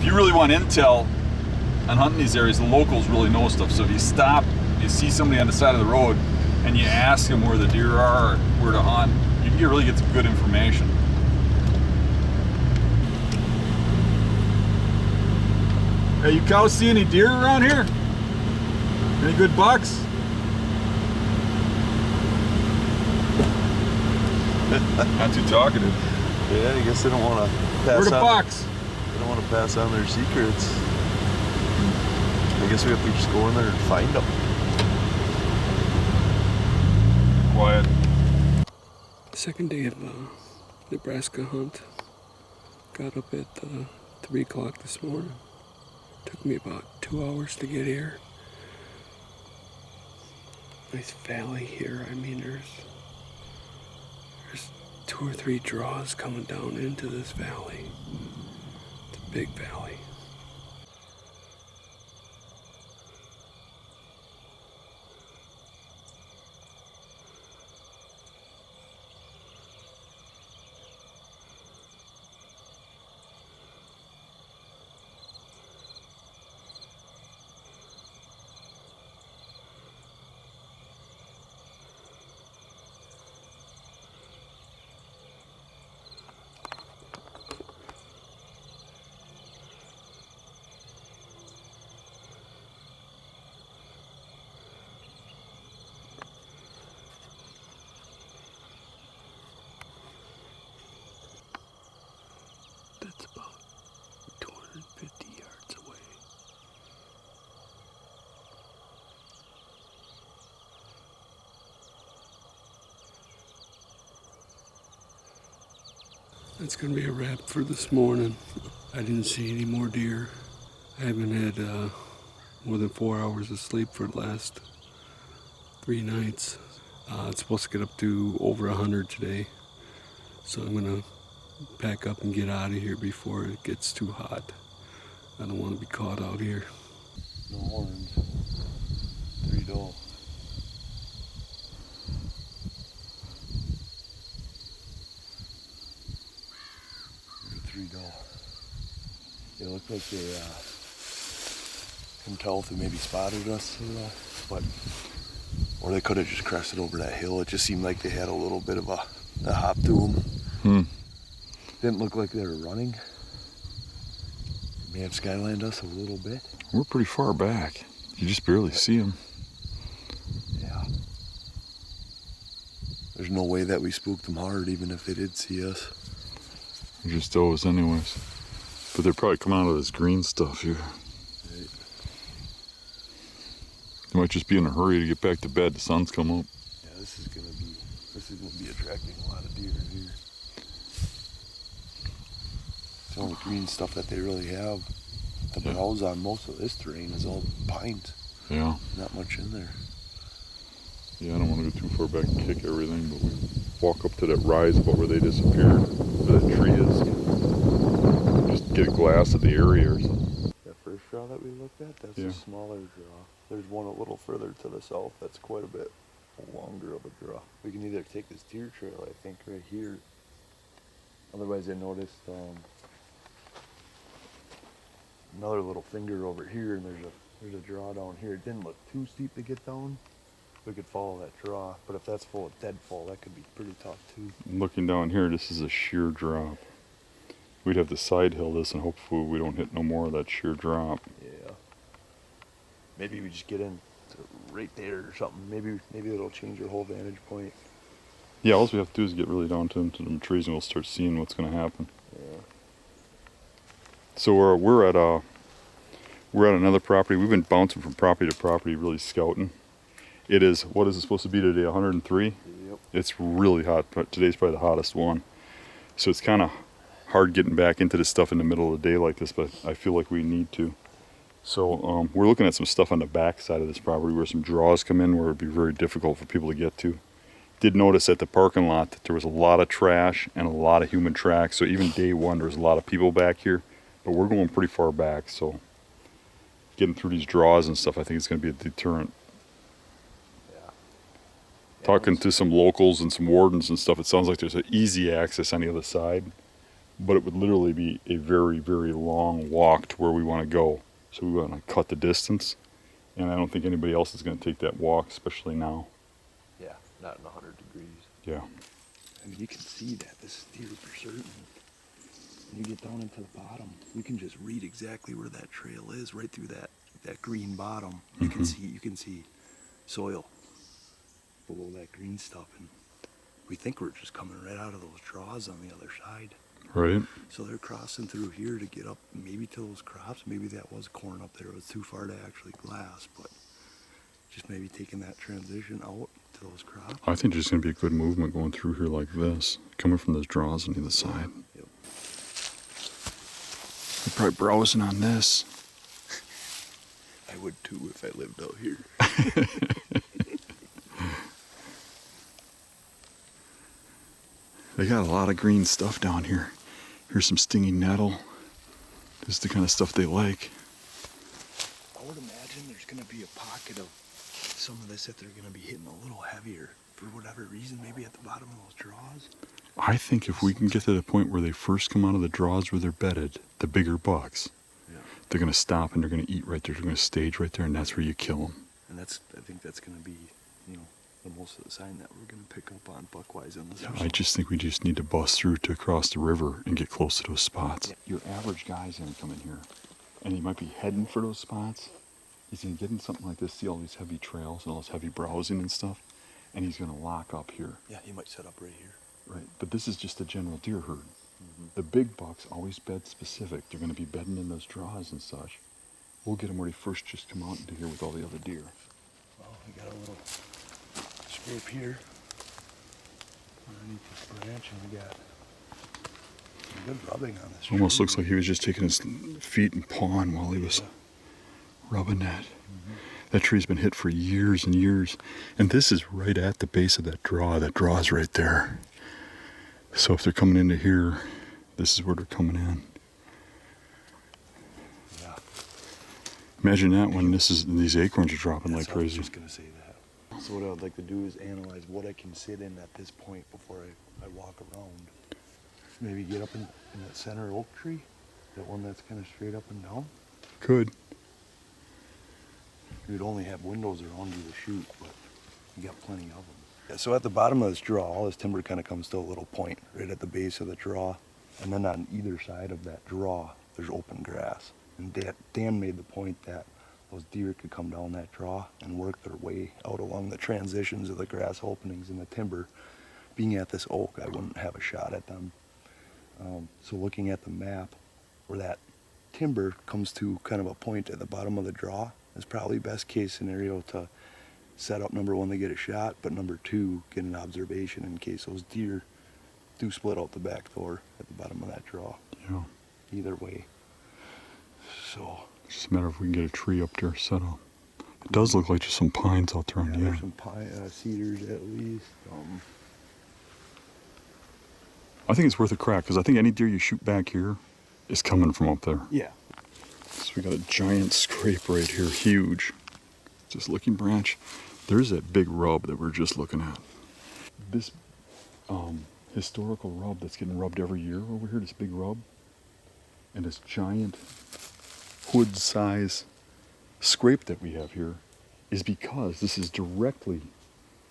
if you really want intel on hunting these areas, the locals really know stuff. So if you stop, you see somebody on the side of the road, and you ask them where the deer are or where to hunt, you really get some good information. Hey, you cows see any deer around here? Any good bucks? Not too talkative. Yeah, I guess they don't want to pass Where the on. bucks? They don't want to pass on their secrets. I guess we have to just go in there and find them. Quiet. Second day of Nebraska hunt. Got up at 3 o'clock this morning. Took me about 2 hours to get here. Nice valley here. I mean, there's 2 or 3 draws coming down into this valley. It's a big valley. That's about 250 yards away. That's gonna be a wrap for this morning. I didn't see any more deer. I haven't had more than 4 hours of sleep for the last 3 nights. It's supposed to get up to over 100 today. So I'm gonna pack up and get out of here before it gets too hot. I don't want to be caught out here. No horns. 3 doe. There's a 3 doe. It looked like they couldn't tell if they maybe spotted us or they could have just crested over that hill. It just seemed like they had a little bit of a hop to them. Didn't look like they were running. May have skylined us a little bit. We're pretty far back. You just barely see them. Yeah. There's no way that we spooked them hard, even if they did see us. They're just does anyways. But they're probably coming out of this green stuff here. Right. They might just be in a hurry to get back to bed. The sun's come up. Yeah, this is gonna be attracting a lot of deer here. It's the only green stuff that they really have to browse on. Most of this terrain is all pines. Yeah. Not much in there. Yeah, I don't want to go too far back and kick everything, but we walk up to that rise about where they disappeared, where that tree is. Just get a glass of the area or something. That first draw that we looked at, that's Yeah. a smaller draw. There's one a little further to the south that's quite a bit longer of a draw. We can either take this deer trail, I think, right here. Otherwise, I noticed another little finger over here, and there's a draw down here. It didn't look too steep to get down. We could follow that draw, but if that's full of deadfall, that could be pretty tough too. Looking down here, this is a sheer drop. We'd have to side hill this and hopefully we don't hit no more of that sheer drop. Yeah. Maybe we just get in to right there or something. Maybe it'll change your whole vantage point. Yeah, all we have to do is get really down into the trees and we'll start seeing what's going to happen. Yeah. So we're at another property. We've been bouncing from property to property, really scouting. It is, what is it supposed to be today, 103? Yep. It's really hot, but today's probably the hottest one. So it's kind of hard getting back into this stuff in the middle of the day like this, but I feel like we need to. So we're looking at some stuff on the back side of this property where some draws come in where it'd be very difficult for people to get to. Did notice at the parking lot that there was a lot of trash and a lot of human tracks. So even day one, there was a lot of people back here, but we're going pretty far back. So getting through these draws and stuff, I think it's going to be a deterrent. Talking to some locals and some wardens and stuff, it sounds like there's an easy access on the other side, but it would literally be a very, very long walk to where we want to go. So we want to cut the distance, and I don't think anybody else is going to take that walk, especially now. Yeah, not in 100 degrees. Yeah. I mean, you can see that this deer for certain. When you get down into the bottom, you can just read exactly where that trail is, right through that green bottom. You can see soil below that green stuff, and we think we're just coming right out of those draws on the other side. Right. So they're crossing through here to get up maybe to those crops. Maybe that was corn up there. It was too far to actually glass, but just maybe taking that transition out to those crops. I think there's going to be a good movement going through here like this, coming from those draws on the other side. Yep. They're probably browsing on this. I would too if I lived out here. They got a lot of green stuff down here. Here's some stinging nettle. This is the kind of stuff they like. I would imagine there's going to be a pocket of some of this that they're going to be hitting a little heavier for whatever reason, maybe at the bottom of those draws. I think if we can get to the point where they first come out of the draws where they're bedded, the bigger bucks, they're going to stop and they're going to eat right there. They're going to stage right there, and that's where you kill them. And I think that's going to be, the most of the sign that we're going to pick up on buck-wise on this. I just think we just need to bust through to across the river and get close to those spots. Yeah. Your average guy's going to come in here, and he might be heading for those spots. He's going to get in something like this, see all these heavy trails and all this heavy browsing and stuff, and he's going to lock up here. Yeah, he might set up right here. Right, but this is just a general deer herd. Mm-hmm. The big bucks always bed specific. They're going to be bedding in those draws and such. We'll get them where they first just come out into here with all the other deer. Well, we got a little scrape here underneath this branch, and we got some good rubbing on this. Almost looks like he was just taking his feet and pawing while he was rubbing that. Mm-hmm. That tree's been hit for years and years, and this is right at the base of that draw. That draw's right there. So if they're coming into here, this is where they're coming in. Yeah. Imagine that when these acorns are dropping like crazy. I was just gonna say that. So what I would like to do is analyze what I can sit in at this point before I walk around. Maybe get up in that center oak tree, that one that's kind of straight up and down. Could. We'd only have windows around you to shoot, but you got plenty of them. Yeah, so at the bottom of this draw, all this timber kind of comes to a little point right at the base of the draw. And then on either side of that draw, there's open grass. And Dan made the point that those deer could come down that draw and work their way out along the transitions of the grass openings in the timber. Being at this oak, I wouldn't have a shot at them. So looking at the map, where that timber comes to kind of a point at the bottom of the draw, is probably best case scenario to set up, number one, to get a shot, but number two, get an observation in case those deer do split out the back door at the bottom of that draw. Yeah. Either way. So. It's just a matter of if we can get a tree up there set up. It does look like just some pines out there on the there's end. some cedars at least. I think it's worth a crack, because I think any deer you shoot back here is coming from up there. Yeah. So we got a giant scrape right here, huge. Just looking branch. There's that big rub that we're just looking at. This historical rub that's getting rubbed every year over here, this big rub, and this giant hood size scrape that we have here is because this is directly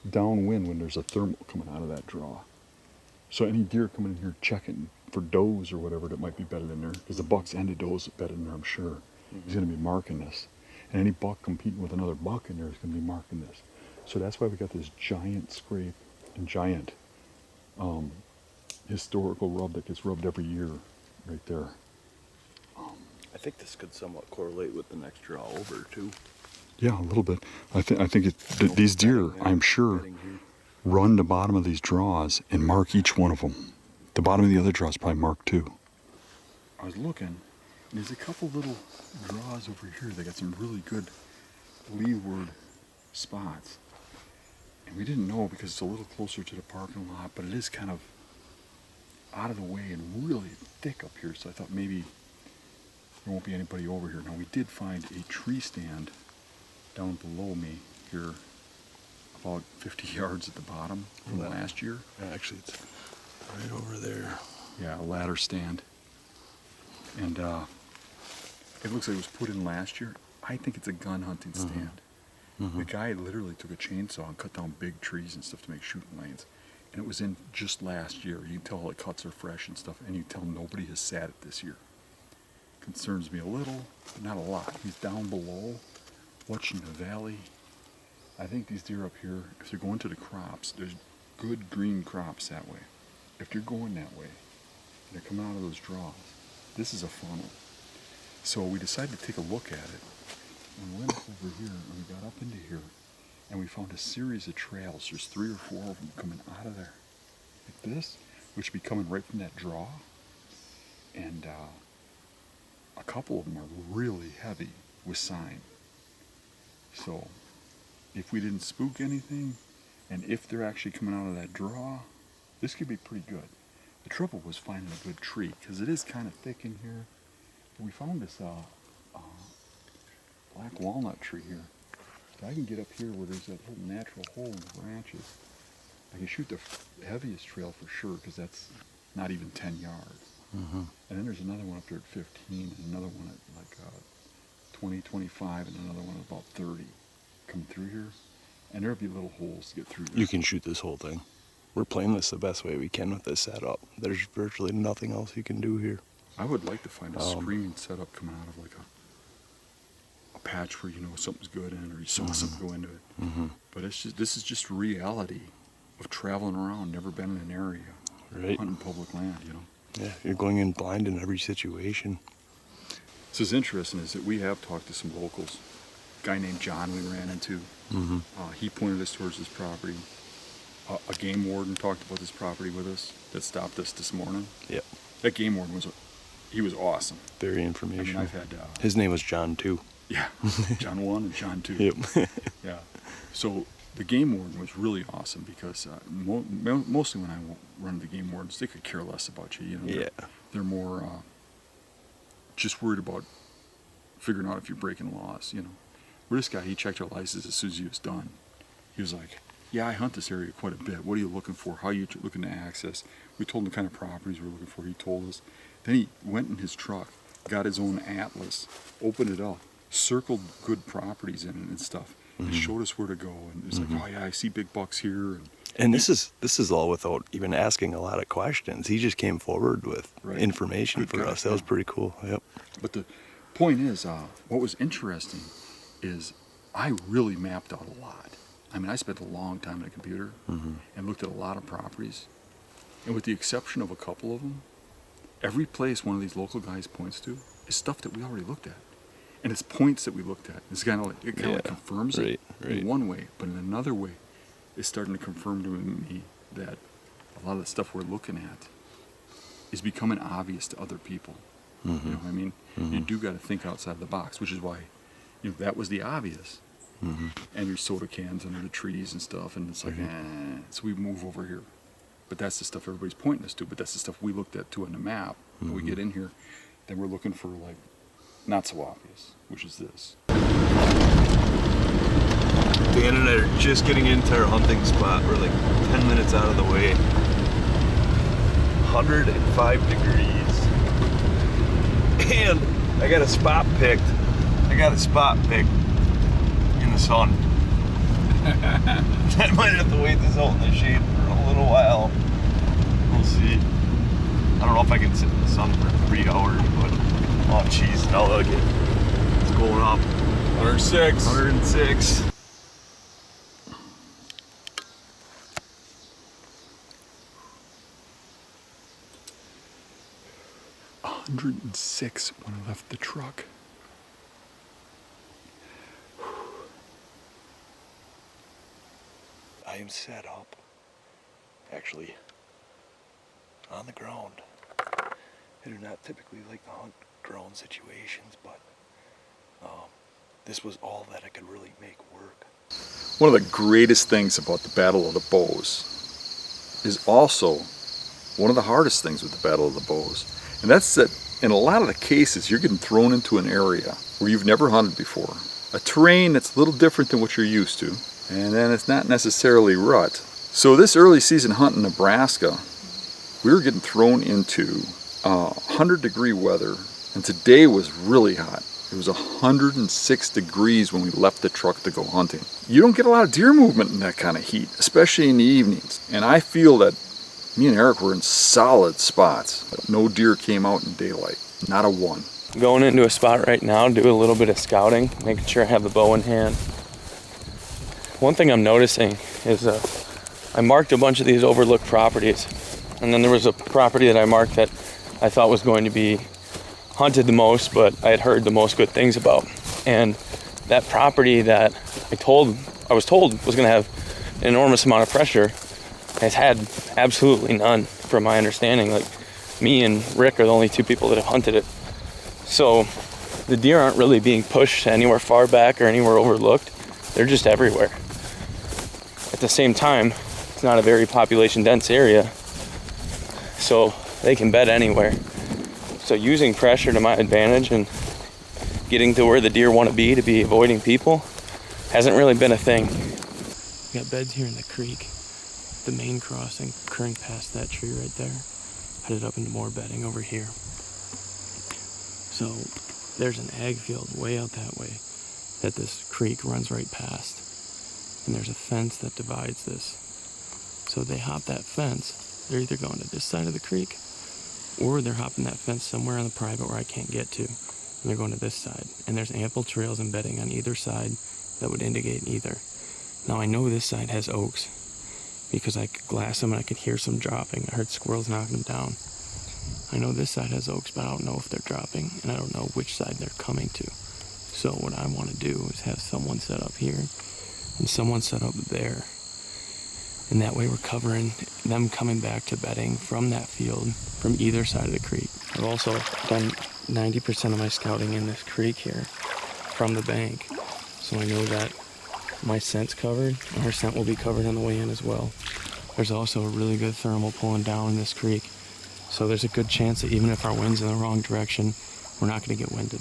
downwind when there's a thermal coming out of that draw. So any deer coming in here checking for does or whatever that might be bedded in there, because the bucks and the does are bedded in there, I'm sure. He's going to be marking this. And any buck competing with another buck in there is going to be marking this. So that's why we got this giant scrape and giant historical rub that gets rubbed every year right there. I think this could somewhat correlate with the next draw over too. Yeah, a little bit. I think these deer, I'm sure, run the bottom of these draws and mark each one of them. The bottom of the other draw is probably marked too. I was looking. There's a couple little draws over here that got some really good leeward spots. And we didn't know because it's a little closer to the parking lot, but it is kind of out of the way and really thick up here. So I thought maybe there won't be anybody over here. Now we did find a tree stand down below me here, about 50 yards at the bottom from last year. Yeah, actually it's right over there. Yeah, a ladder stand. And it looks like it was put in last year. I think it's a gun hunting stand. The guy literally took a chainsaw and cut down big trees and stuff to make shooting lanes. And it was in just last year. You can tell all the cuts are fresh and stuff, and you can tell nobody has sat it this year. Concerns me a little, but not a lot. He's down below, watching the valley. I think these deer up here, if they're going to the crops, there's good green crops that way. If you're going that way, and they're coming out of those draws, this is a funnel. So we decided to take a look at it. And we went up over here, and we got up into here, and we found a series of trails. There's 3 or 4 of them coming out of there, like this, which would be coming right from that draw. And a couple of them are really heavy with sign. So if we didn't spook anything, and if they're actually coming out of that draw, this could be pretty good. The trouble was finding a good tree, because it is kind of thick in here. We found this black walnut tree here. So I can get up here where there's that little natural hole in the branches. I can shoot the heaviest trail for sure, because that's not even 10 yards. And then there's another one up there at 15, and another one at like 20, 25, and another one at about 30. Come through here, and there'll be little holes to get through. You can shoot this whole thing. We're playing this the best way we can with this setup. There's virtually nothing else you can do here. I would like to find a screening setup coming out of like a patch where you know something's good in, or you saw something go into it. But it's just, this is just reality of traveling around, never been in an area, Right. hunting public land, you know. Yeah, you're going in blind in every situation. So what's interesting is that we have talked to some locals. A guy named John we ran into. He pointed us towards this property. A game warden talked about this property with us that stopped us this morning. Yep. That game warden he was awesome. Very I informational. mean, I've had His name was John too. yeah, John 1 and John 2. Yep. Yeah. So the game warden was really awesome because mostly when I run the game wardens, they could care less about you. You know, they're more just worried about figuring out if you're breaking laws. You know, where this guy, he checked our license as soon as he was done. He was like, "Yeah, I hunt this area quite a bit. What are you looking for? How are you looking to access?" We told him the kind of properties we're looking for. He told us. Then he went in his truck, got his own atlas, opened it up, circled good properties in it and stuff, and showed us where to go. And it was like, "Oh yeah, I see big bucks here." And this is all without even asking a lot of questions. He just came forward with information for us. That was pretty cool. Yep. But the point is, what was interesting is I really mapped out a lot. I mean, I spent a long time on a computer and looked at a lot of properties. And with the exception of a couple of them, every place one of these local guys points to is stuff that we already looked at. And it's points that we looked at. It's kind of like, like confirms it in one way, but in another way, it's starting to confirm to me that a lot of the stuff we're looking at is becoming obvious to other people. You know what I mean? You do got to think outside the box, which is why, you know, that was the obvious. And your soda cans under the trees and stuff, and it's like, so we move over here. But that's the stuff everybody's pointing us to, but that's the stuff we looked at too on the map. When we get in here, then we're looking for like, not so obvious, which is this. Dan and I are just getting into our hunting spot. We're like 10 minutes out of the way. 105 degrees. And I got a spot picked. In the sun. I might have to wait this out in the shade for a little while. We'll see. I don't know if I can sit in the sun for 3 hours, but oh jeez, now look, it's going up. 106. 106. $106 when I left the truck. I am set up, actually, on the ground. I do not typically like to hunt ground situations, but this was all that I could really make work. One of the greatest things about the Battle of the Bows is also one of the hardest things with the Battle of the Bows. And that's that in a lot of the cases, you're getting thrown into an area where you've never hunted before. A terrain that's a little different than what you're used to. And then it's not necessarily rut. So this early season hunt in Nebraska, we were getting thrown into 100-degree weather, and today was really hot. It was 106 degrees when we left the truck to go hunting. You don't get a lot of deer movement in that kind of heat, especially in the evenings. And I feel that me and Eric were in solid spots. No deer came out in daylight, not a one. Going into a spot right now, do a little bit of scouting, making sure I have the bow in hand. One thing I'm noticing is I marked a bunch of these overlooked properties, and then there was a property that I marked that I thought was going to be hunted the most, but I had heard the most good things about. And that property that I was told was going to have an enormous amount of pressure has had absolutely none, from my understanding. Like, me and Rick are the only two people that have hunted it. So the deer aren't really being pushed anywhere far back or anywhere overlooked. They're just everywhere. At the same time, it's not a very population dense area, so they can bed anywhere. So using pressure to my advantage and getting to where the deer want to be avoiding people hasn't really been a thing. We got beds here in the creek, the main crossing, current past that tree right there, headed up into more bedding over here. So there's an ag field way out that way that this creek runs right past. And there's a fence that divides this. So they hop that fence, they're either going to this side of the creek or they're hopping that fence somewhere on the private where I can't get to. And they're going to this side. And there's ample trails and bedding on either side that would indicate either. Now I know this side has oaks because I could glass them and I could hear some dropping. I heard squirrels knocking them down. I know this side has oaks, but I don't know if they're dropping, and I don't know which side they're coming to. So what I want to do is have someone set up here and someone set up there. And that way we're covering them coming back to bedding from that field from either side of the creek. I've also done 90% of my scouting in this creek here from the bank. So I know that my scent's covered, and her scent will be covered on the way in as well. There's also a really good thermal pulling down in this creek. So there's a good chance that even if our wind's in the wrong direction, we're not going to get winded.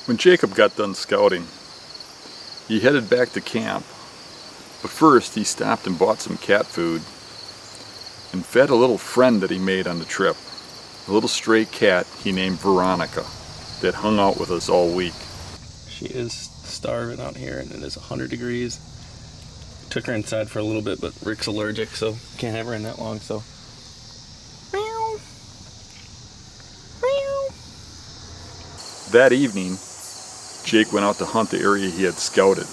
When Jacob got done scouting, he headed back to camp. But first, he stopped and bought some cat food and fed a little friend that he made on the trip. A little stray cat he named Veronica that hung out with us all week. She is starving out here, and it is 100 degrees. Took her inside for a little bit, but Rick's allergic, so can't have her in that long, so. That evening, Jake went out to hunt the area he had scouted.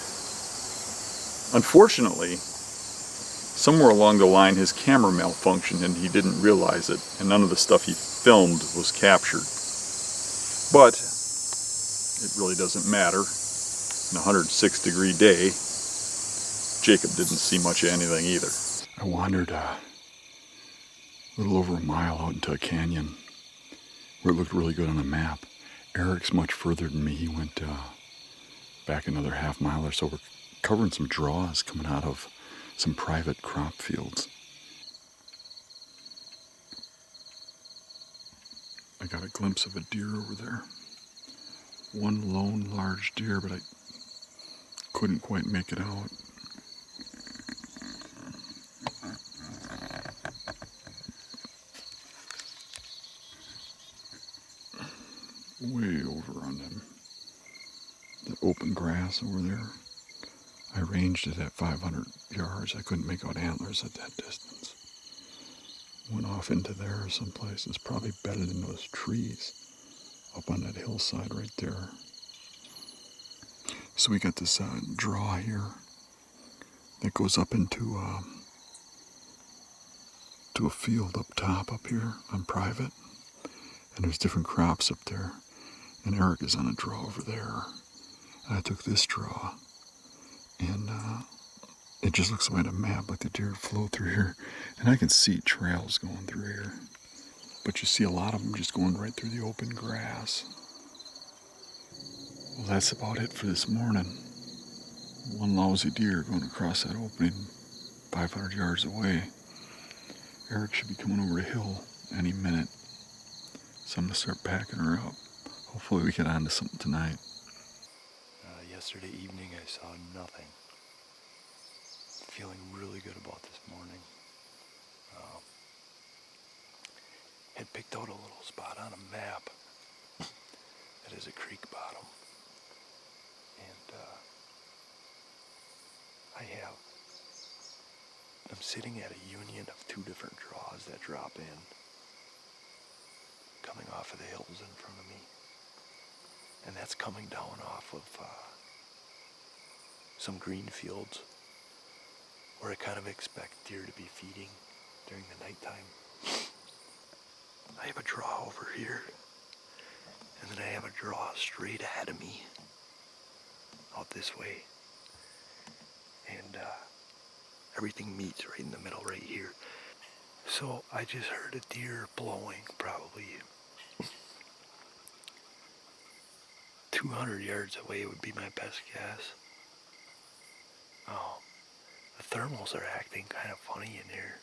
Unfortunately, somewhere along the line his camera malfunctioned and he didn't realize it, and none of the stuff he filmed was captured. But it really doesn't matter. In a 106-degree day, Jacob didn't see much of anything either. I wandered a little over a mile out into a canyon where it looked really good on the map. Eric's much further than me. He went back another half mile or so. We're covering some draws coming out of some private crop fields. I got a glimpse of a deer over there. One lone large deer, but I couldn't quite make it out. Way over on them, that open grass over there. I ranged it at 500 yards. I couldn't make out antlers at that distance. Went off into there someplace. It's probably bedded in those trees up on that hillside right there. So we got this draw here that goes up into to a field up top up here on private. And there's different crops up there. And Eric is on a draw over there. And I took this draw. And it just looks like a map, like the deer flow through here. And I can see trails going through here. But you see a lot of them just going right through the open grass. Well, that's about it for this morning. One lousy deer going across that opening 500 yards away. Eric should be coming over the hill any minute. So I'm going to start packing her up. Hopefully we get on to something tonight. Yesterday evening I saw nothing. Feeling really good about this morning. had picked out a little spot on a map that is a creek bottom. And I'm sitting at a union of two different draws that drop in, coming off of the hills in front of me. And that's coming down off of some green fields where I kind of expect deer to be feeding during the nighttime. I have a draw over here, and then I have a draw straight ahead of me, out this way. And everything meets right in the middle right here. So I just heard a deer blowing probably 200 yards away would be my best guess. The thermals are acting kind of funny in here,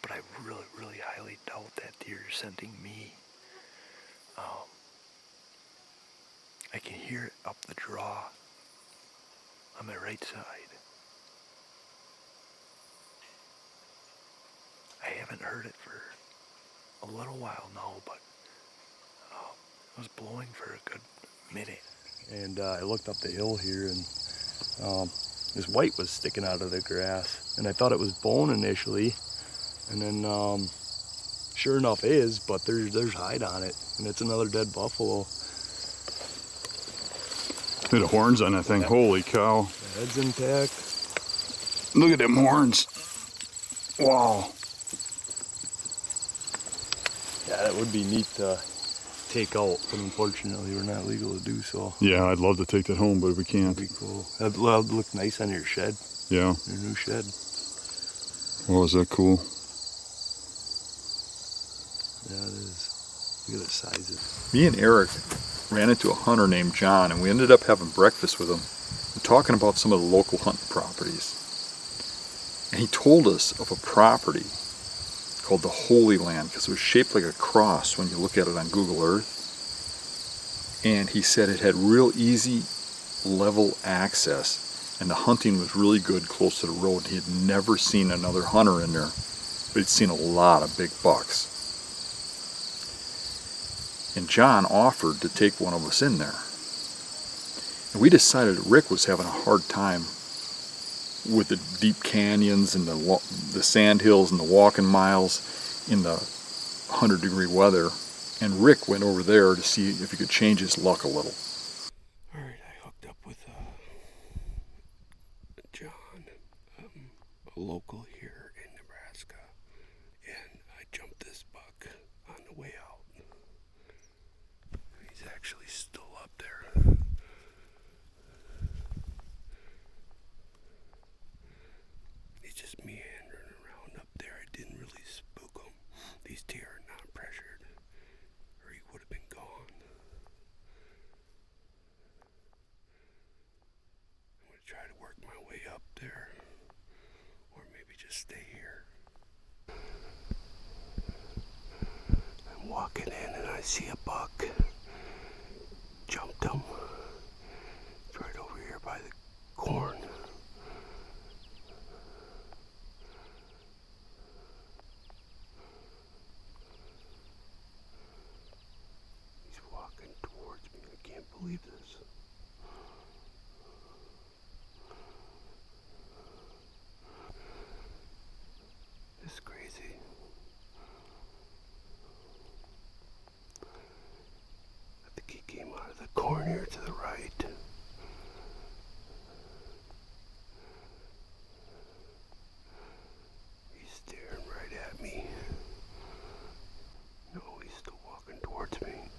but I really, really highly doubt that deer is scenting me. I can hear it up the draw on my right side. I haven't heard it for a little while now, but it was blowing for a good minute. And I looked up the hill here, and this white was sticking out of the grass, and I thought it was bone initially, and then sure enough is, but there's hide on it, and it's another dead buffalo. Look at the horns on that thing. Yep. Holy cow. The head's intact. Look at them horns. Wow. Yeah, that would be neat to take out, but unfortunately we're not legal to do so. Yeah, I'd love to take that home, but we can't. That'd be cool. That'd look nice on your shed, Yeah. your new shed. Oh, is that cool? Yeah, it is. Look at the sizes. Me and Eric ran into a hunter named John, and we ended up having breakfast with him and talking about some of the local hunting properties. And he told us of a property called the Holy Land, because it was shaped like a cross when you look at it on Google Earth. And he said it had real easy, level access, and the hunting was really good close to the road. He had never seen another hunter in there, but he'd seen a lot of big bucks. And John offered to take one of us in there. And we decided that Rick was having a hard time with the deep canyons and the sand hills and the walking miles in the 100-degree weather. And Rick went over there to see if he could change his luck a little. All right, I hooked up with John, a local here in Nebraska, and I jumped this buck on the way out. He's actually still up there. He's just meandering around up there. I didn't really spook him. These deer are not pressured, or he would have been gone. I'm going to try to work my way up there, or maybe just stay here. I'm walking in and I see a buck. Jumped him. It's right over here by the corn. He's walking towards me. I can't believe this. It's crazy. I think he came out of the corn here to the right. He's staring right at me. No, he's still walking towards me.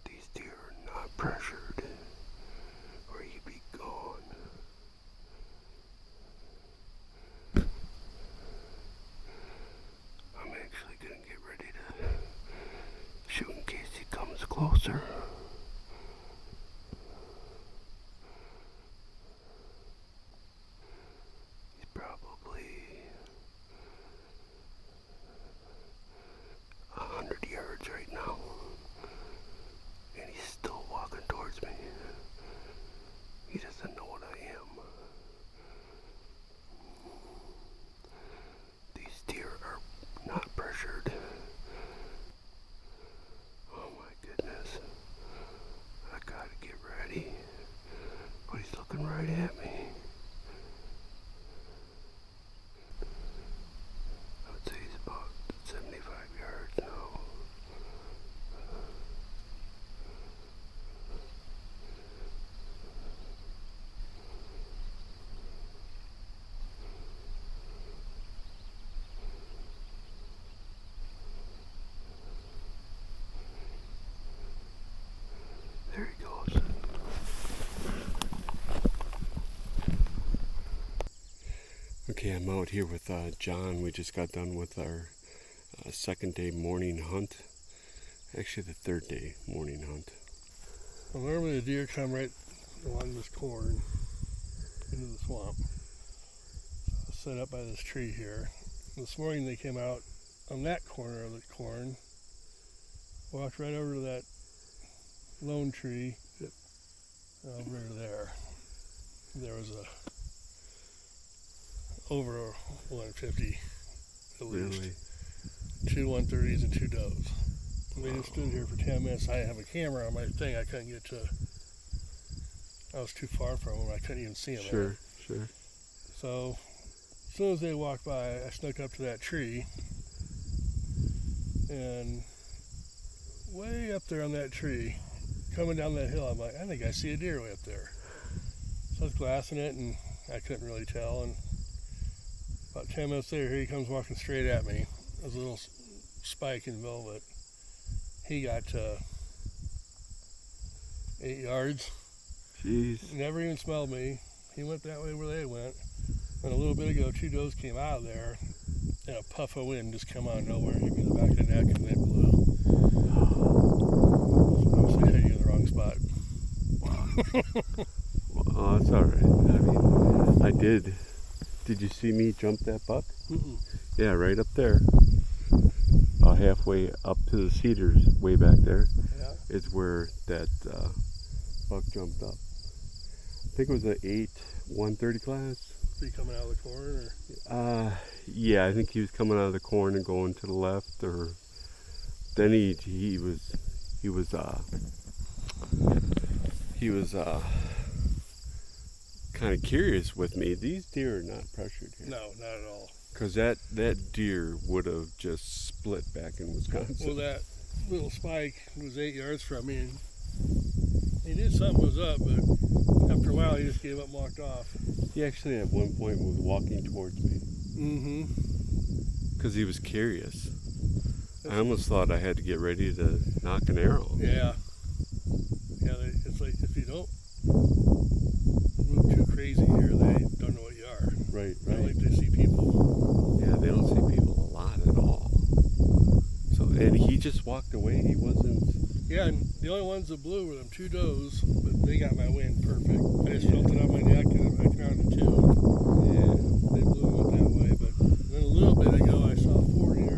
These deer are not pressured, or he'd be gone. I'm actually gonna get ready to shoot in case he comes closer. He's probably 100 yards right now, and he's still walking towards me. He doesn't know what I am. Okay, I'm out here with John. We just got done with our second day morning hunt. Actually, the third day morning hunt. Well, normally the deer come right along this corn into the swamp. Set up by this tree here. This morning they came out on that corner of the corn, walked right over to that lone tree over there. There was over 150 at least. Really? 2 130s and 2 does. They just stood here for 10 minutes. I have a camera on my thing. I couldn't get to. I was too far from them. I couldn't even see them. Sure. So as soon as they walked by, I snuck up to that tree, and way up there on that tree, coming down that hill, I'm like, I think I see a deer way up there. So I was glassing it, and I couldn't really tell. And about 10 minutes later, here he comes walking straight at me. There's a little spike in velvet. He got 8 yards. Jeez. Never even smelled me. He went that way where they went. And a little bit ago, 2 does came out of there, and a puff of wind just come out of nowhere, hit me in the back of the neck, and they blew. So obviously, I hit you in the wrong spot. Well, that's all right. I mean, I did. Did you see me jump that buck? Mm-mm. Yeah, right up there. About halfway up to the cedars, way back there, Yeah. is where that buck jumped up. I think it was an 8 130 class. Was he coming out of the corn, or? Yeah, I think he was coming out of the corn and going to the left, or then he was kind of curious with me. These deer are not pressured here. No, not at all. Because that deer would have just split back in Wisconsin. Well, that little spike was 8 yards from me, and he knew something was up, but after a while, he just gave up and walked off. He actually at one point was walking towards me. Mm-hmm. Because he was curious. I almost thought I had to get ready to knock an arrow. Yeah. Yeah, it's like if you don't move too crazy here, they don't know what you are. Right. I don't think they see people. Yeah, they don't see people a lot at all. So, and he just walked away. He wasn't. Yeah, and the only ones that blew were them 2 does, but they got my wind perfect. I just felt it on my neck, and I counted 2. Yeah. They blew and went that way, but then a little bit ago, I saw 4 deer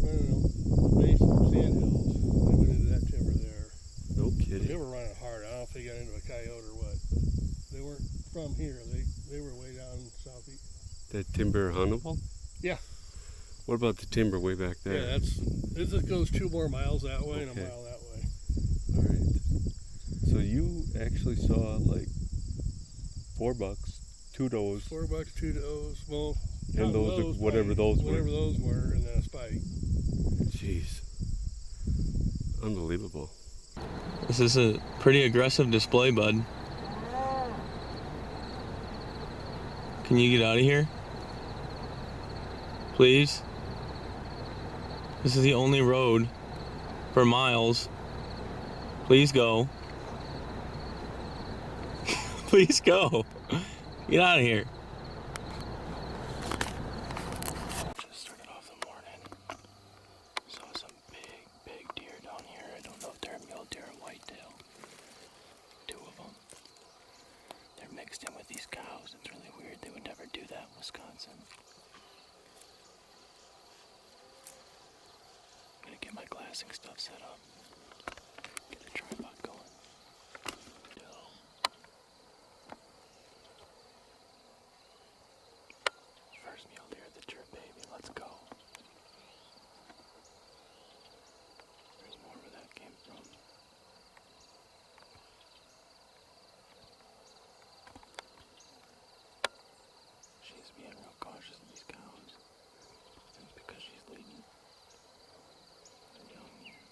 running up the base of some sand hills. They went into that timber there. No They kidding. were running hard. I don't know if they got into a coyote or what, but they weren't from here. They were way down southeast. That timber huntable? Yeah. What about the timber way back there? Yeah, it just goes 2 more miles that way and a Okay. mile that way. All right. So you actually saw like 4 bucks, 2 does, 4 bucks, 2 does. Well, and those whatever those were. whatever those were, and then a spike. Jeez. Unbelievable. This is a pretty aggressive display, bud. Can you get out of here? Please? This is the only road for miles. Please go. Please go. Get out of here. Just started off the morning. Saw some big deer down here. I don't know if they're mule deer or whitetail. 2 of them. They're mixed in with these cows. It's really weird. They would never do that in Wisconsin. I'm gonna get my glassing stuff set up. Get the tripod going. First mule deer at the chirp baby. Let's go. There's more where that came from. She's being real cautious of these cows. And it's because she's leading the young here.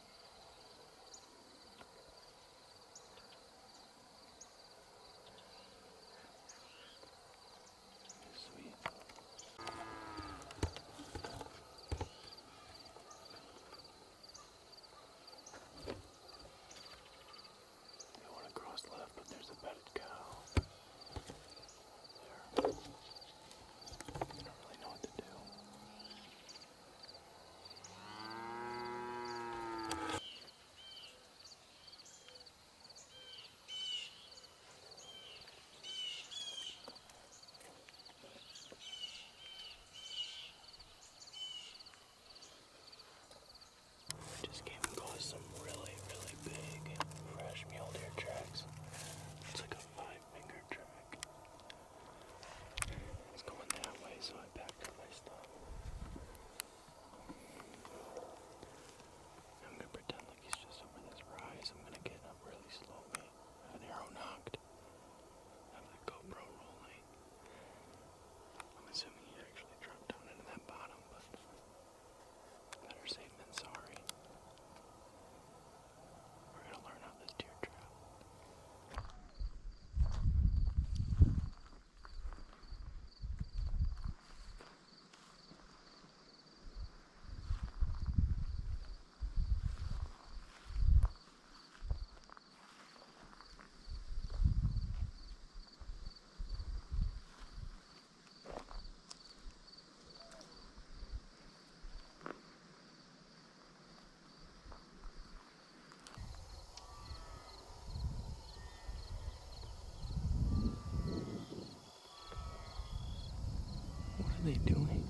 they doing?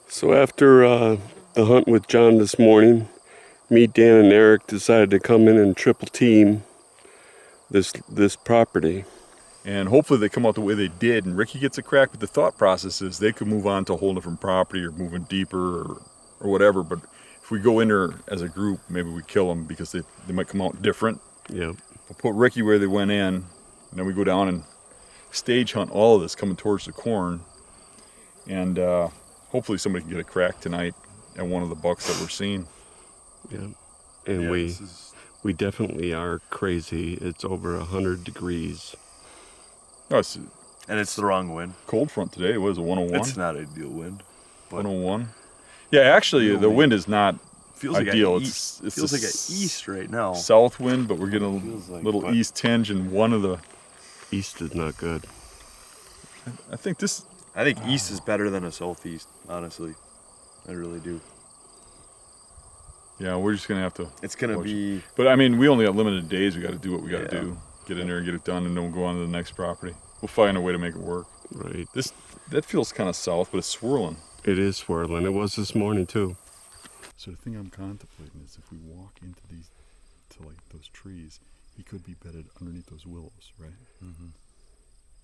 So after the hunt with John this morning, me, Dan, and Eric decided to come in and triple team this property. And hopefully they come out the way they did, and Ricky gets a crack. But the thought process is they could move on to a whole different property or moving deeper or whatever. But if we go in there as a group, maybe we kill them because they might come out different. Yeah. We'll put Ricky where they went in, and then we go down and stage hunt all of this coming towards the corn. And hopefully somebody can get a crack tonight at one of the bucks that we're seeing. Yeah. And we definitely are crazy. It's over 100 degrees. Oh, it's And it's the wrong wind. cold front today. It was a 101. It's not ideal wind. But 101. Yeah, actually, the wind is not feels ideal. Like it's feels like an east right now. south wind, but we're getting Feels a like, little but- east tinge, and one of the. East is not good. I think this. I think east is better than a southeast, honestly. I really do. Yeah, we're just gonna have to. It's gonna watch be. it. But I mean, we only have limited days. We got to do what we got to Yeah. do. Get in there and get it done, and then we'll go on to the next property. We'll find a way to make it work. Right. That feels kind of south, but it's swirling. It is swirling. It was this morning too. So the thing I'm contemplating is if we walk into those trees, he could be bedded underneath those willows, right? Mm-hmm.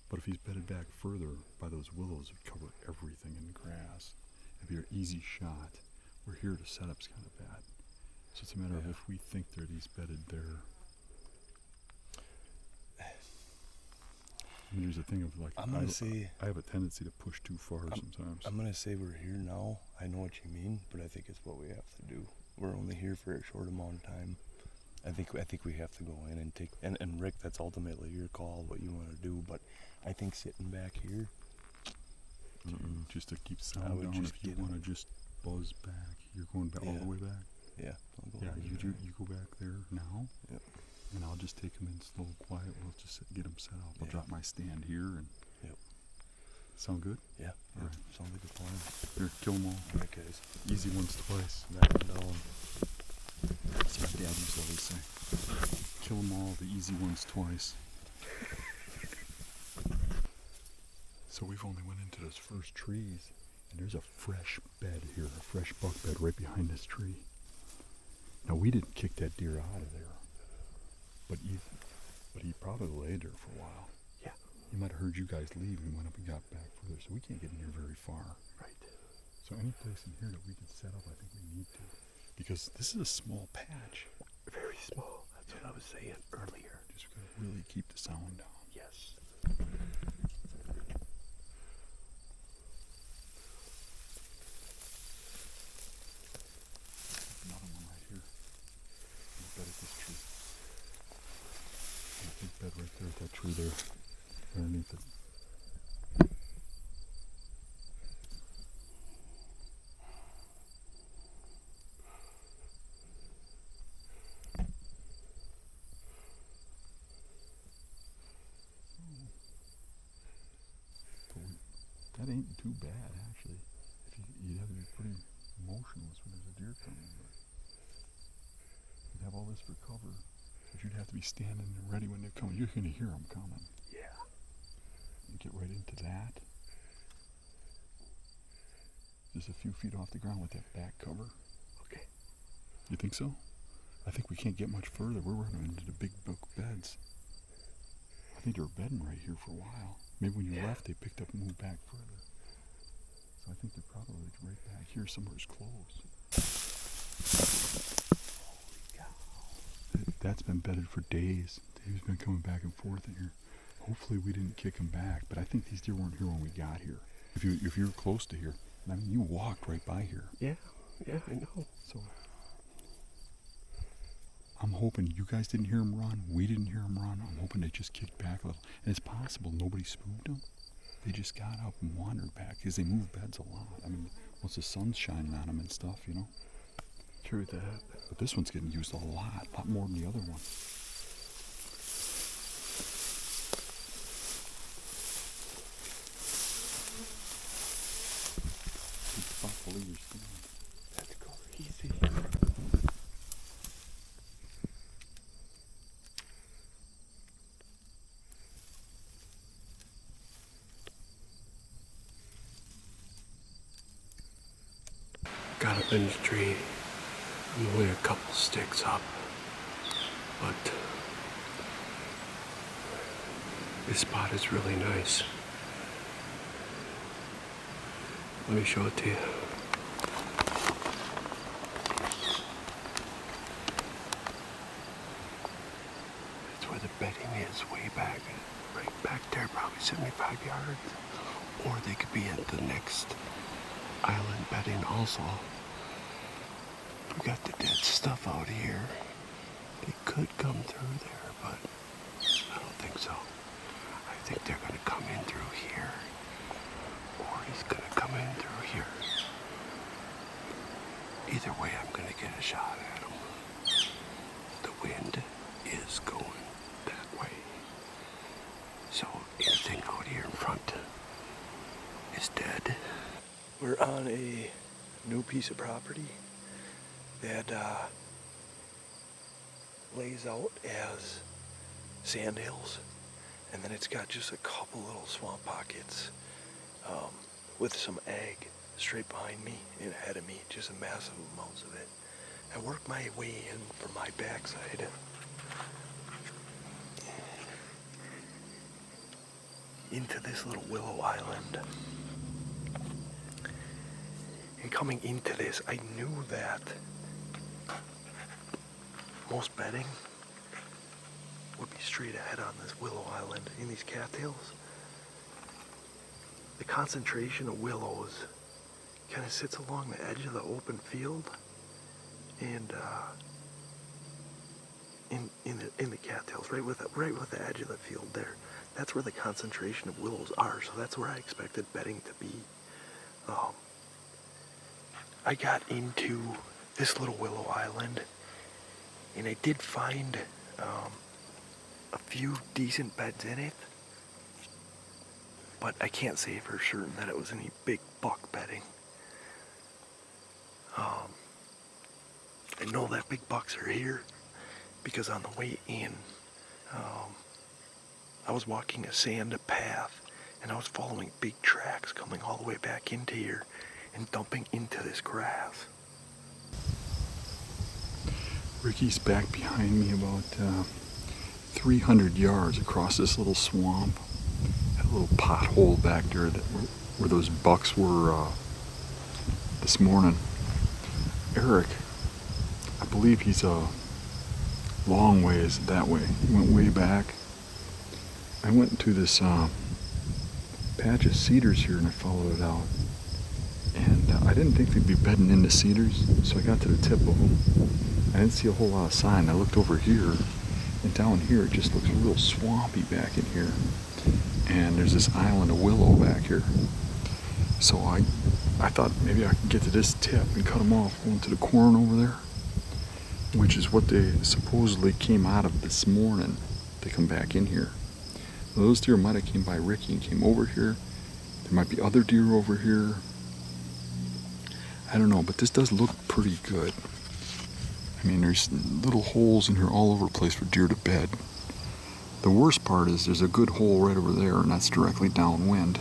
But if he's bedded back further by those willows, it would cover everything in grass. It'd be an easy shot. We're here to set up's kind of bad. So it's a matter of if we think that he's bedded there. I mean, there's a thing of like, I'm gonna say. I have a tendency to push too far sometimes. I'm gonna say we're here now. I know what you mean, but I think it's what we have to do. We're only here for a short amount of time. I think we have to go in and take and Rick, that's ultimately your call what you want to do. But I think sitting back here, Just to keep I sound would down. just If you get want to just buzz back, you're going back all Yeah. the way back. yeah, I'll go Yeah, over you there. go back there now. Yep. And I'll just take him in slow, quiet. We'll just get him set up. I'll Yeah. drop my stand here and. Yep. Sound good? Yeah, All right. sounds like a plan. Here, kill them all. All right, guys, Easy ones twice. knock them down. That's what my dad used to always say. Kill them all, the easy ones twice. So we've only went into those first trees, and there's a fresh bed here, a fresh buck bed right behind this tree. Now we didn't kick that deer out of there, but he probably laid there for a while. Yeah. He might have heard you guys leave and went up and got back further, so we can't get in here very far. Right. So any place in here that we can set up, I think we need to. Because this is a small patch. Very small. That's what I was saying earlier. Just gotta really keep the sound down. Yes. Another one right here. Big bed at this tree. And a big bed right there at that tree there. Underneath it. That ain't too bad, actually. You'd have to be pretty motionless when there's a deer coming, but you'd have all this for cover, but you'd have to be standing and ready when they're coming. You're going to hear them coming. Yeah. And get right into that. Just a few feet off the ground with that back cover. Okay. You think so? I think we can't get much further. We're running into the big book beds. I think they were bedding right here for a while. Maybe when you left, they picked up and moved back further. So I think they're probably right back here somewhere close. Holy cow. That's been bedded for days. Dave's been coming back and forth in here. Hopefully we didn't kick him back, but I think these deer weren't here when we got here. If you're close to here, and I mean you walked right by here. Yeah. Yeah, I know. So I'm hoping you guys didn't hear him run. We didn't hear him run. I'm hoping they just kicked back a little. And it's possible nobody spooked them. They just got up and wandered back because they move beds a lot. I mean, once the sun's shining on them and stuff, you know. True that. But this one's getting used a lot more than the other one. Keep thoughtfully your stand. That's crazy. in the tree. I'm only a couple sticks up, but this spot is really nice. Let me show it to you. That's where the bedding is, way back. Right back there, probably 75 yards. Or they could be at the next island bedding also. We got the dead stuff out here. They could come through there, but I don't think so. I think they're gonna come in through here. Or he's gonna come in through here. Either way, I'm gonna get a shot at him. The wind is going that way. So anything out here in front is dead. We're on a new piece of property that lays out as sand hills, and then it's got just a couple little swamp pockets with some ag straight behind me and ahead of me, just a massive amounts of it. I worked my way in from my backside into this little willow island. And coming into this, I knew that most bedding would be straight ahead on this willow island in these cattails. The concentration of willows kind of sits along the edge of the open field, and in the cattails, right with the edge of the field there. That's where the concentration of willows are. So that's where I expected bedding to be. I got into this little willow island, and I did find a few decent beds in it, but I can't say for certain that it was any big buck bedding. I know that big bucks are here because on the way in, I was walking a sand path, and I was following big tracks coming all the way back into here and dumping into this grass. Ricky's back behind me about 300 yards across this little swamp. That little pothole back there where those bucks were this morning. Eric, I believe he's a long ways that way. He went way back. I went into this patch of cedars here and I followed it out. And I didn't think they'd be bedding into cedars, so I got to the tip of them. I didn't see a whole lot of sign. I looked over here, and down here it just looks real swampy back in here. And there's this island of willow back here. So I thought maybe I could get to this tip and cut them off going to the corn over there, which is what they supposedly came out of this morning to come back in here. Now, those deer might have came by Ricky and came over here. There might be other deer over here. I don't know, but this does look pretty good. I mean, there's little holes in here all over the place for deer to bed. The worst part is there's a good hole right over there, and that's directly downwind.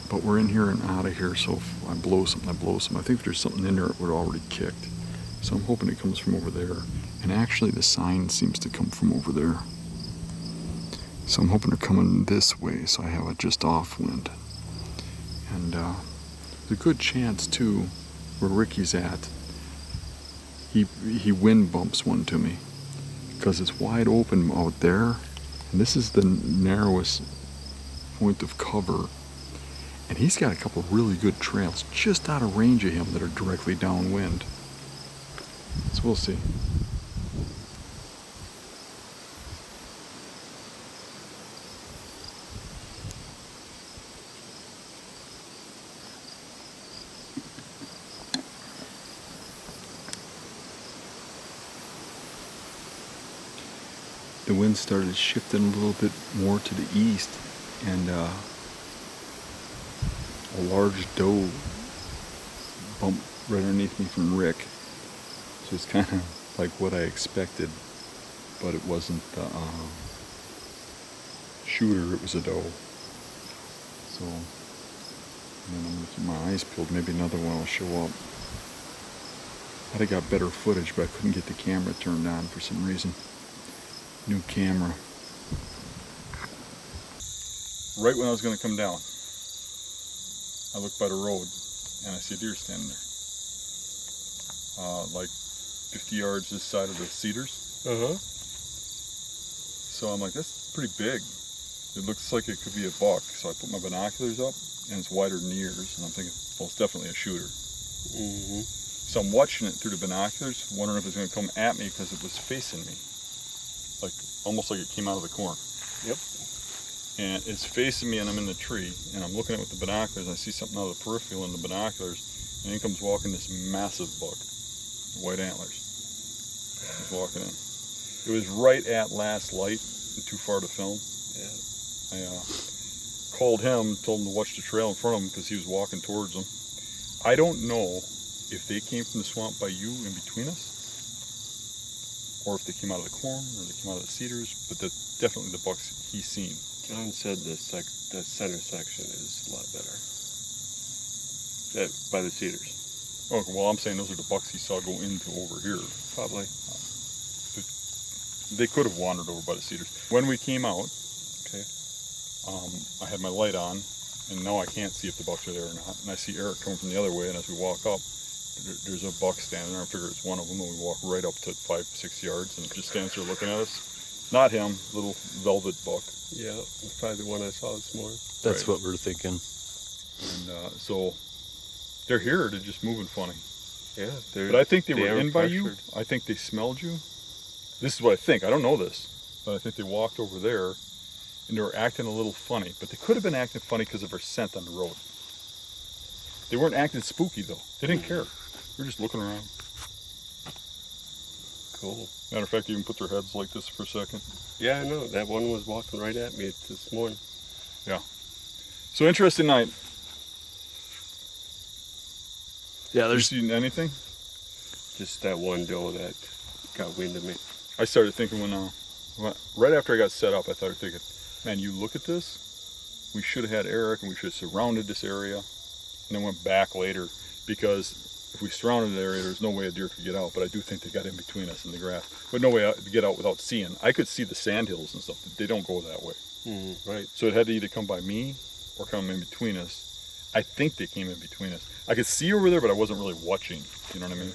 But we're in here and out of here, so if I blow something, I blow something. I think if there's something in there, it would have already kicked. So I'm hoping it comes from over there. And actually, the sign seems to come from over there. So I'm hoping they're coming this way, so I have it just off wind. And there's a good chance, too, where Ricky's at, he wind bumps one to me. Because it's wide open out there, and this is the narrowest point of cover. And he's got a couple of really good trails just out of range of him that are directly downwind. So we'll see. The wind started shifting a little bit more to the east, and a large doe bumped right underneath me from Rick. So it's kind of like what I expected, but it wasn't the shooter, it was a doe. So And then I'm gonna keep my eyes peeled. Maybe another one will show up. I'd have got better footage, but I couldn't get the camera turned on for some reason. New camera. Right when I was gonna come down, I looked by the road and I see a deer standing there. Like 50 yards this side of the cedars. So I'm like, that's pretty big. It looks like it could be a buck. So I put my binoculars up and it's wider than the ears. And I'm thinking, well, it's definitely a shooter. So I'm watching it through the binoculars, wondering if it's going to come at me because it was facing me. Like, almost like it came out of the corn. Yep. And it's facing me and I'm in the tree. And I'm looking at it with the binoculars and I see something out of the peripheral in the binoculars. And in comes walking this massive buck. White antlers. He's walking in. It was right at last light, too far to film. Yeah. I called him, told him to watch the trail in front of him because he was walking towards them. I don't know if they came from the swamp by you in between us, or if they came out of the corn, or they came out of the cedars, but that's definitely the bucks he's seen. John said the center section is a lot better. By the cedars. Oh, well, I'm saying those are the bucks he saw go into over here. Probably. They could have wandered over by the cedars. When we came out, Okay. I had my light on, and now I can't see if the bucks are there or not. And I see Eric coming from the other way, and as we walk up, there's a buck standing there. I figure it's one of them, and we walk right up to 5-6 yards, and it just stands there looking at us. Not him, little velvet buck. Yeah, probably the one I saw this morning. That's Right. what we're thinking. And so they're here, they're just moving funny. Yeah, But I think they were are in by you. pressured. I think they smelled you. This is what I think. I don't know this, but I think they walked over there, and they were acting a little funny. But they could have been acting funny because of our scent on the road. They weren't acting spooky, though. They didn't care. They were just looking around. Cool. Matter of fact, they even put their heads like this for a second. Yeah, I know. That one was walking right at me this morning. So interesting night. Yeah, Have you seen anything? Just that one doe that got wind of me. I started thinking right after I got set up, I started thinking, man, you look at this, we should have had Eric and we should have surrounded this area and then went back later, because if we surrounded the area, there's no way a deer could get out, but I do think they got in between us in the grass. But no way to get out without seeing. I could see the sandhills and stuff. They don't go that way. Right. So it had to either come by me or come in between us. I think they came in between us. I could see over there, but I wasn't really watching. You know what I mean?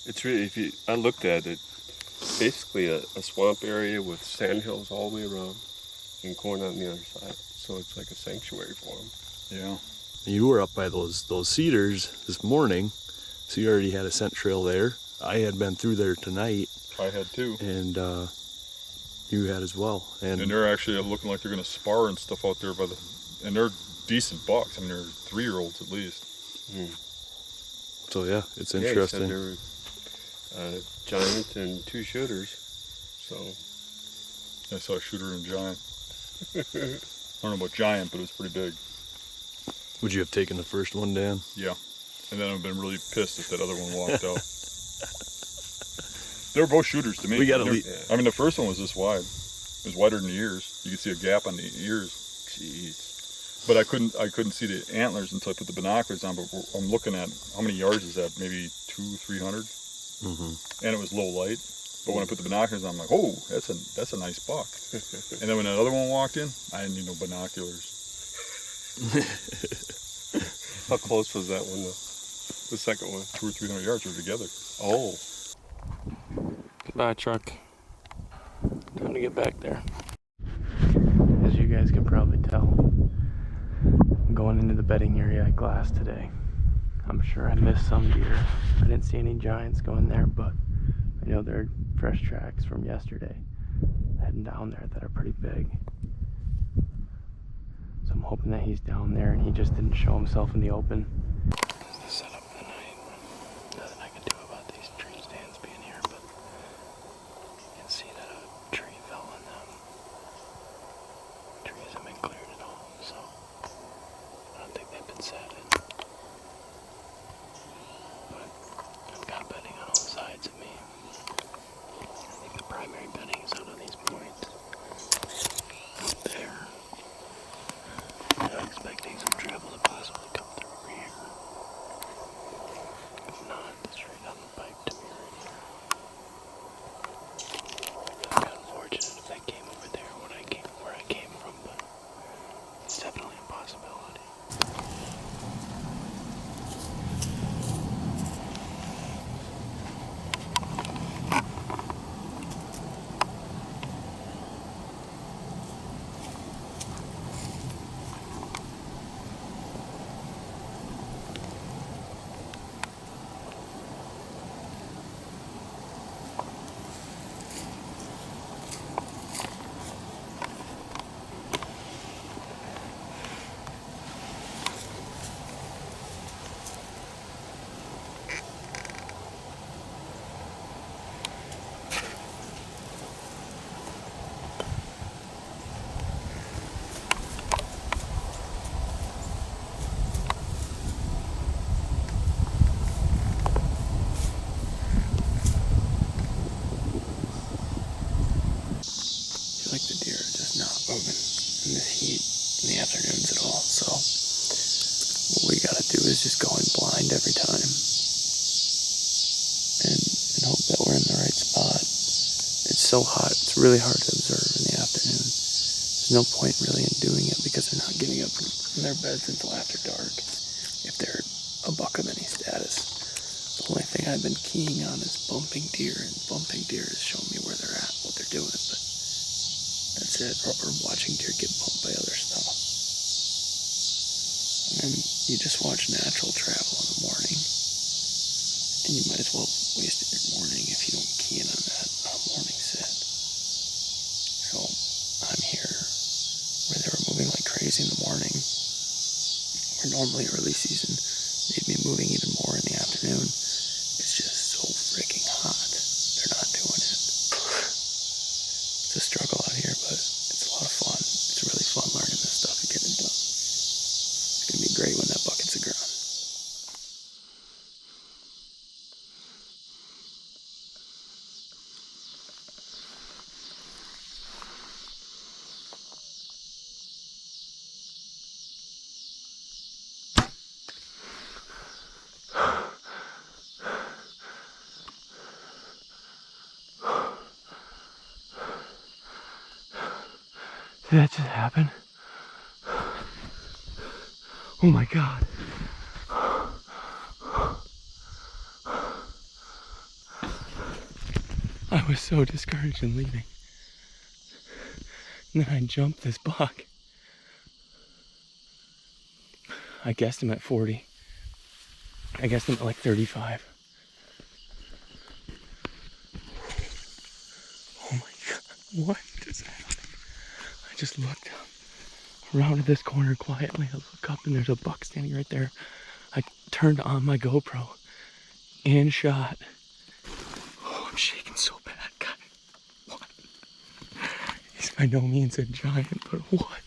It's really, I looked at it, basically a swamp area with sandhills all the way around and corn on the other side. So it's like a sanctuary for them. Yeah. You were up by those cedars this morning, so you already had a scent trail there. I had been through there tonight, I had too. and you had as well. And they're actually looking like they're going to spar and stuff out there and they're decent bucks. I mean, they're 3-year-olds at least. So yeah, it's Yeah, he interesting. said there were giant and 2 shooters. So I saw a shooter and giant. I don't know about giant, but it was pretty big. Would you have taken the first one, Dan? Yeah. And then I've been really pissed if that other one walked out. They were both shooters to me. We gotta I mean, leave. I mean, the first one was this wide. It was wider than the ears. You could see a gap on the ears. jeez. But I couldn't see the antlers until I put the binoculars on. But I'm looking at how many yards is that? Maybe 200-300. Mm-hmm. And it was low light. But when I put the binoculars on, I'm like, oh, that's a nice buck. And then when that other one walked in, I didn't need no binoculars. How close was that one though? The second one? 200 or 300 yards. We were together. Oh. Goodbye, truck. Time to get back there. As you guys can probably tell, I'm going into the bedding area at Glass today. I'm sure I missed some deer. I didn't see any giants going there, but I know there are fresh tracks from yesterday heading down there that are pretty big. So I'm hoping that he's down there and he just didn't show himself in the open. This is the setup for the night. Nothing I can do about these tree stands being here, but you can see that a tree fell on them. Trees have been cleared at all, so I don't think they've been sat in. But I've got bedding on all sides of me. I think the primary bedding is out on these points. Out there. just going blind every time. And hope that we're in the right spot. It's so hot, it's really hard to observe in the afternoon. There's no point really in doing it because they're not getting up from their beds until after dark. If they're a buck of any status. The only thing I've been keying on is bumping deer, and bumping deer has shown me where they're at, what they're doing, but that's it. Or watching deer get bumped by other stuff. And you just watch natural travel in the morning, and you might as well waste your morning if you don't key in on that morning sit. So I'm here where they were moving like crazy in the morning, where normally early season they'd be moving even more in the afternoon. It's just so freaking hot. They're not doing it. It's a struggle out here, but it's a lot of fun. It's really fun learning this stuff and getting it done. It's going to be great when that bucket's a ground. Did that just happen? Oh my God. I was so discouraged in leaving. And then I jumped this buck. I guessed him at 40. I guessed him at like 35. Oh my God. What is happening? I just looked up, rounded this corner quietly. I look up and there's a buck standing right there. I turned on my GoPro and shot. Oh, I'm shaking so bad, guys. What? He's by no means a giant, but what?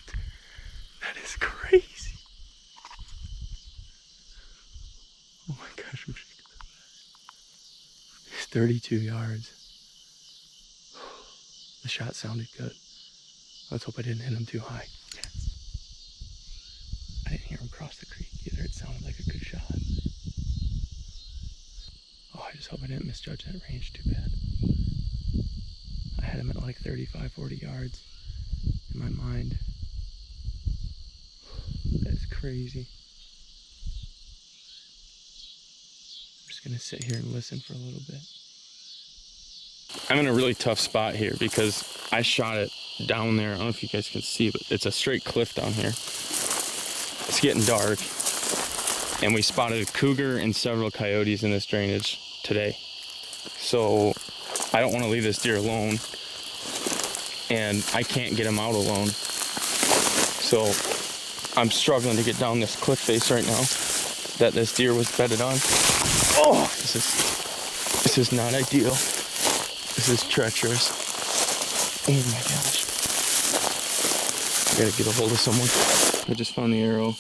That is crazy. Oh my gosh, I'm shaking so bad. He's 32 yards. The shot sounded good. Let's hope I didn't hit him too high. Yes. I didn't hear him cross the creek either. It sounded like a good shot. Oh, I just hope I didn't misjudge that range too bad. I had him at like 35, 40 yards in my mind. That is crazy. I'm just gonna sit here and listen for a little bit. I'm in a really tough spot here because I shot it down there. I don't know if you guys can see, but it's a straight cliff down here. It's getting dark, and we spotted a cougar and several coyotes in this drainage today. So I don't want to leave this deer alone, and I can't get him out alone. So I'm struggling to get down this cliff face right now that this deer was bedded on. Oh, this is not ideal. This is treacherous. Oh my gosh. I gotta get a hold of someone. I just found the arrow.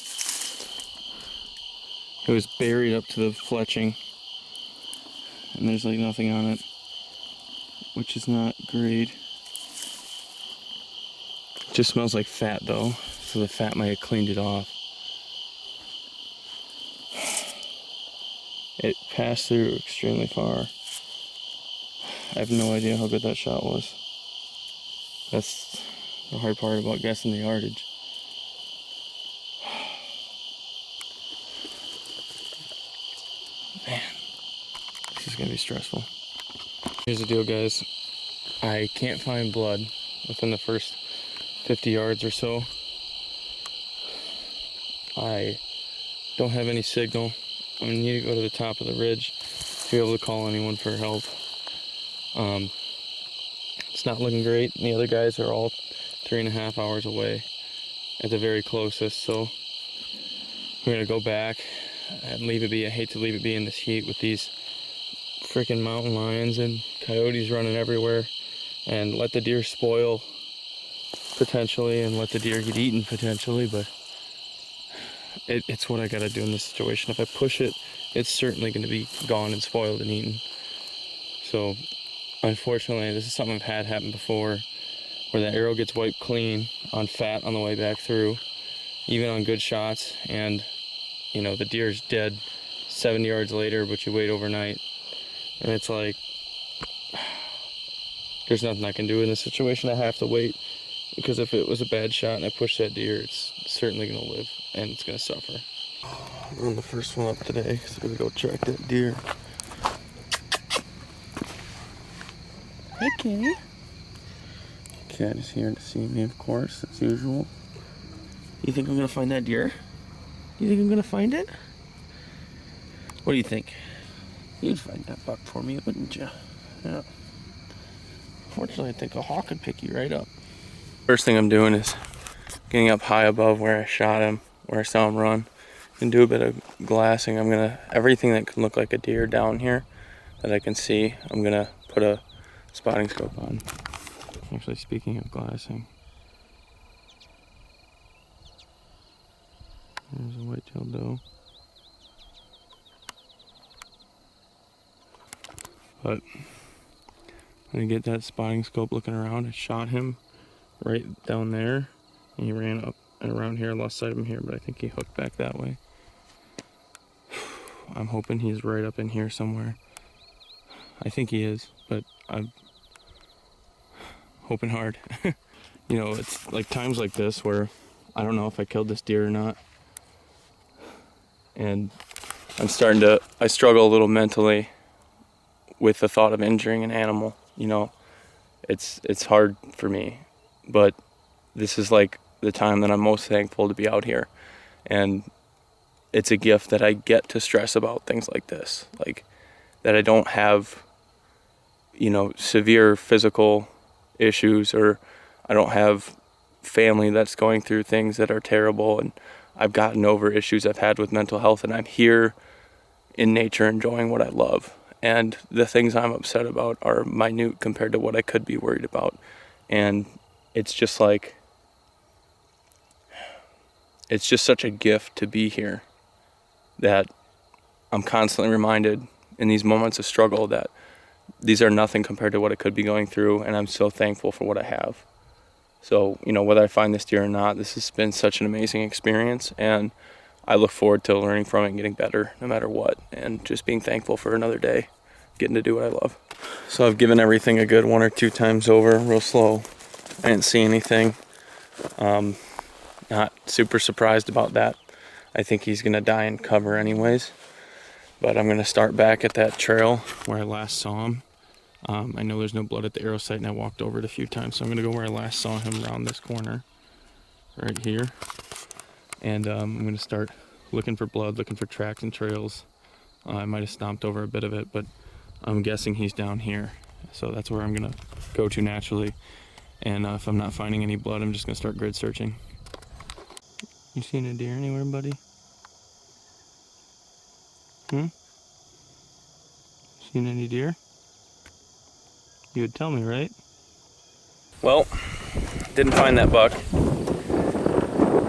It was buried up to the fletching, and there's like nothing on it, which is not great. It just smells like fat though, so the fat might have cleaned it off. It passed through extremely far. I have no idea how good that shot was. That's the hard part about guessing the yardage. Man, this is gonna be stressful. Here's the deal, guys. I can't find blood within the first 50 yards or so. I don't have any signal. I'm gonna need to go to the top of the ridge to be able to call anyone for help. It's not looking great. The other guys are all 3.5 hours away at the very closest, so we're gonna go back and leave it be. I hate to leave it be in this heat with these freaking mountain lions and coyotes running everywhere, and let the deer spoil potentially and let the deer get eaten potentially, but it's what I gotta do in this situation. If I push it, it's certainly gonna be gone and spoiled and eaten. So unfortunately, this is something I've had happen before, where the arrow gets wiped clean on fat on the way back through, even on good shots, and you know, the deer's dead 7 yards later, but you wait overnight. And it's like, there's nothing I can do in this situation. I have to wait, because if it was a bad shot and I push that deer, it's certainly gonna live and it's gonna suffer. I'm the first one up today, so I'm gonna go track that deer. Hey, Kitty. Cat is here to see me, of course, as usual. You think I'm gonna find that deer? You think I'm gonna find it? What do you think? You'd find that buck for me, wouldn't you? Yeah. Fortunately, I think a hawk could pick you right up. First thing I'm doing is getting up high above where I shot him, where I saw him run, and do a bit of glassing. I'm gonna, everything that can look like a deer down here that I can see, I'm gonna put a spotting scope on. Actually, speaking of glassing, there's a white-tailed doe. But I'm gonna get that spotting scope looking around. I shot him right down there, and he ran up and around here. I lost sight of him here, but I think he hooked back that way. I'm hoping he's right up in here somewhere. I think he is, but I'm hoping hard. You know, it's like times like this where I don't know if I killed this deer or not. And I struggle a little mentally with the thought of injuring an animal. You know, it's hard for me, but this is like the time that I'm most thankful to be out here. And it's a gift that I get to stress about things like this, like that I don't have, you know, severe physical issues, or I don't have family that's going through things that are terrible, and I've gotten over issues I've had with mental health, and I'm here in nature enjoying what I love. And the things I'm upset about are minute compared to what I could be worried about. And it's just like, it's just such a gift to be here that I'm constantly reminded in these moments of struggle that these are nothing compared to what I could be going through, and I'm so thankful for what I have. So, you know, whether I find this deer or not, this has been such an amazing experience, and I look forward to learning from it and getting better no matter what, and just being thankful for another day, getting to do what I love. So I've given everything a good 1 or 2 times over, real slow. I didn't see anything. Not super surprised about that. I think he's gonna die in cover anyways. But I'm gonna start back at that trail where I last saw him. I know there's no blood at the arrow site, and I walked over it a few times, so I'm gonna go where I last saw him around this corner, right here. And I'm gonna start looking for blood, looking for tracks and trails. I might have stomped over a bit of it, but I'm guessing he's down here. So that's where I'm gonna go to naturally. And if I'm not finding any blood, I'm just gonna start grid searching. You seen a deer anywhere, buddy? Seen any deer? You would tell me, right? Well, didn't find that buck.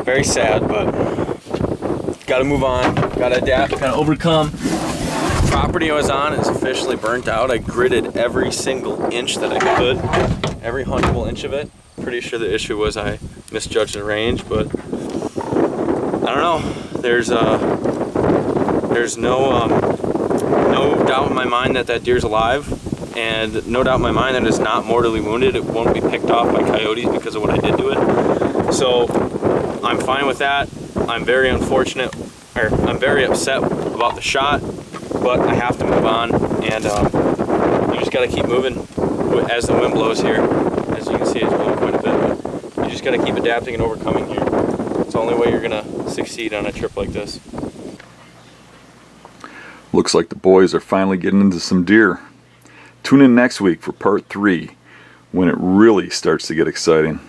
Very sad, but gotta move on, gotta adapt, gotta overcome. Property I was on is officially burnt out. I gridded every single inch that I could, every huntable inch of it. Pretty sure the issue was I misjudged the range, but I don't know. There's no doubt in my mind that that deer's alive, and no doubt in my mind that it's not mortally wounded. It won't be picked off by coyotes because of what I did to it. So I'm fine with that. I'm very unfortunate, or I'm very upset about the shot, but I have to move on, and you just got to keep moving as the wind blows here. As you can see, it's blowing quite a bit, but you just got to keep adapting and overcoming here. It's the only way you're gonna succeed on a trip like this. Looks like the boys are finally getting into some deer. Tune in next week for part 3, when it really starts to get exciting.